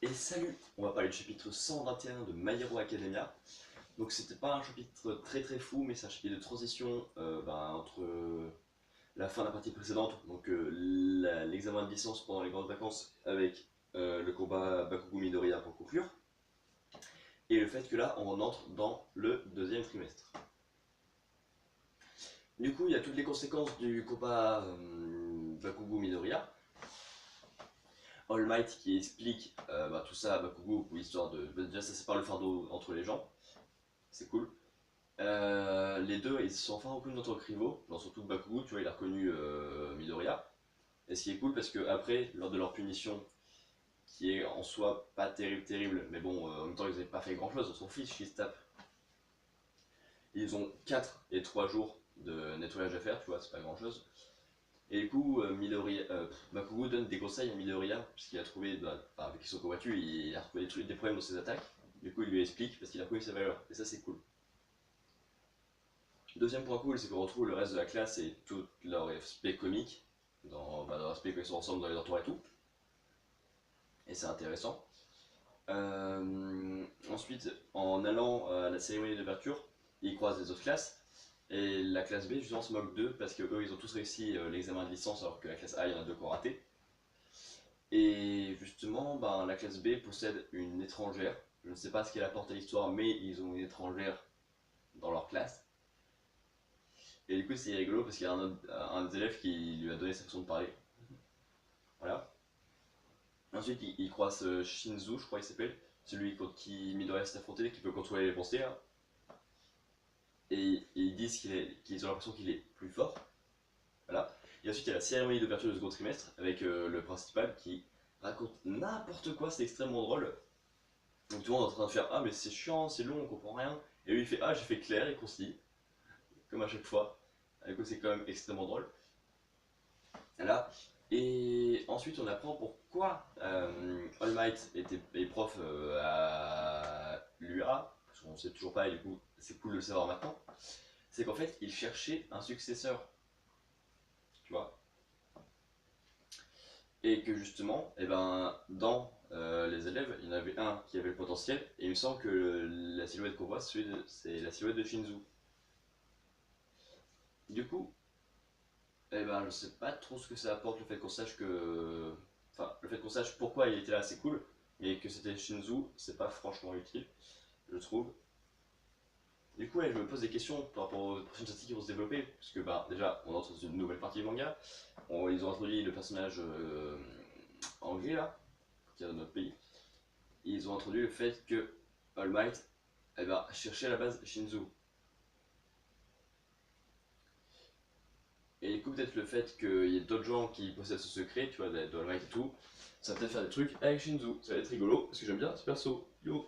Et salut, on va parler du chapitre 121 de My Hero Academia. Donc c'était pas un chapitre très fou, mais c'est un chapitre de transition entre la fin de la partie précédente, donc l'examen de licence pendant les grandes vacances avec le combat Bakugo Midoriya pour conclure, et le fait que là on entre dans le deuxième trimestre. Du coup il y a toutes les conséquences du combat Bakugo Midoriya. All Might qui explique tout ça à Bakugo, histoire de. Déjà, ça sépare le fardeau entre les gens, c'est cool. Les deux, ils se sont enfin reconnus en tant que rivaux, genre surtout Bakugo, tu vois, il a reconnu Midoriya. Et ce qui est cool parce que après, lors de leur punition, qui est en soi pas terrible, mais bon, en même temps, ils n'avaient pas fait grand chose, on s'en fiche qu'ils se tapent. Ils ont 4 et 3 jours de nettoyage à faire, tu vois, c'est pas grand chose. Et du coup, Bakugo donne des conseils à Midoriya, puisqu'il a trouvé, avec son combattu, il a retrouvé des problèmes dans ses attaques. Du coup, il lui explique, parce qu'il a reconnu sa valeur. Et ça, c'est cool. Deuxième point cool, c'est qu'on retrouve le reste de la classe et tout leur aspect comique, dans l'aspect quand ils sont ensemble dans les entours et tout. Et c'est intéressant. Ensuite, en allant à la cérémonie d'ouverture, ils croisent les autres classes. Et la classe B, justement, se moque d'eux parce qu'eux, ils ont tous réussi l'examen de licence alors que la classe A, il y en a deux qui ont raté. Et justement, la classe B possède une étrangère. Je ne sais pas ce qu'elle apporte à l'histoire, mais ils ont une étrangère dans leur classe. Et du coup, c'est rigolo parce qu'il y a un des élèves qui lui a donné sa façon de parler. Voilà. Ensuite, il croise Shinzu, je crois qu'il s'appelle, celui contre qui Midoriya s'est affronté, qui peut contrôler les pensées. Là. Et ils disent qu'ils ont l'impression qu'il est plus fort. Voilà. Et ensuite, il y a la cérémonie d'ouverture du second trimestre avec le principal qui raconte n'importe quoi, c'est extrêmement drôle. Donc tout le monde est en train de faire ah mais c'est chiant, c'est long, on comprend rien. Et lui il fait ah j'ai fait clair et concis, comme à chaque fois. Du coup c'est quand même extrêmement drôle. Voilà. Et ensuite on apprend pourquoi All Might est prof à l'UA, parce qu'on sait toujours pas et du coup c'est cool de le savoir maintenant. C'est qu'en fait il cherchait un successeur, tu vois. Et que justement, dans les élèves, il y en avait un qui avait le potentiel, et il me semble que la silhouette qu'on voit, c'est la silhouette de Shinzu. Du coup, je sais pas trop ce que ça apporte le fait qu'on sache que. Enfin, le fait qu'on sache pourquoi il était là, c'est cool, mais que c'était Shinzu, c'est pas franchement utile, je trouve. Du coup, je me pose des questions par rapport aux prochaines statistiques qui vont se développer, parce que déjà, on entre dans une nouvelle partie du manga. Ils ont introduit le personnage anglais là, qui est dans notre pays. Ils ont introduit le fait que All Might cherchait à la base Shinzu. Et du coup, peut-être le fait qu'il y ait d'autres gens qui possèdent ce secret, tu vois, de All Might et tout, ça va peut-être faire des trucs avec Shinzu. Ça va être rigolo, parce que j'aime bien ce perso. Yo!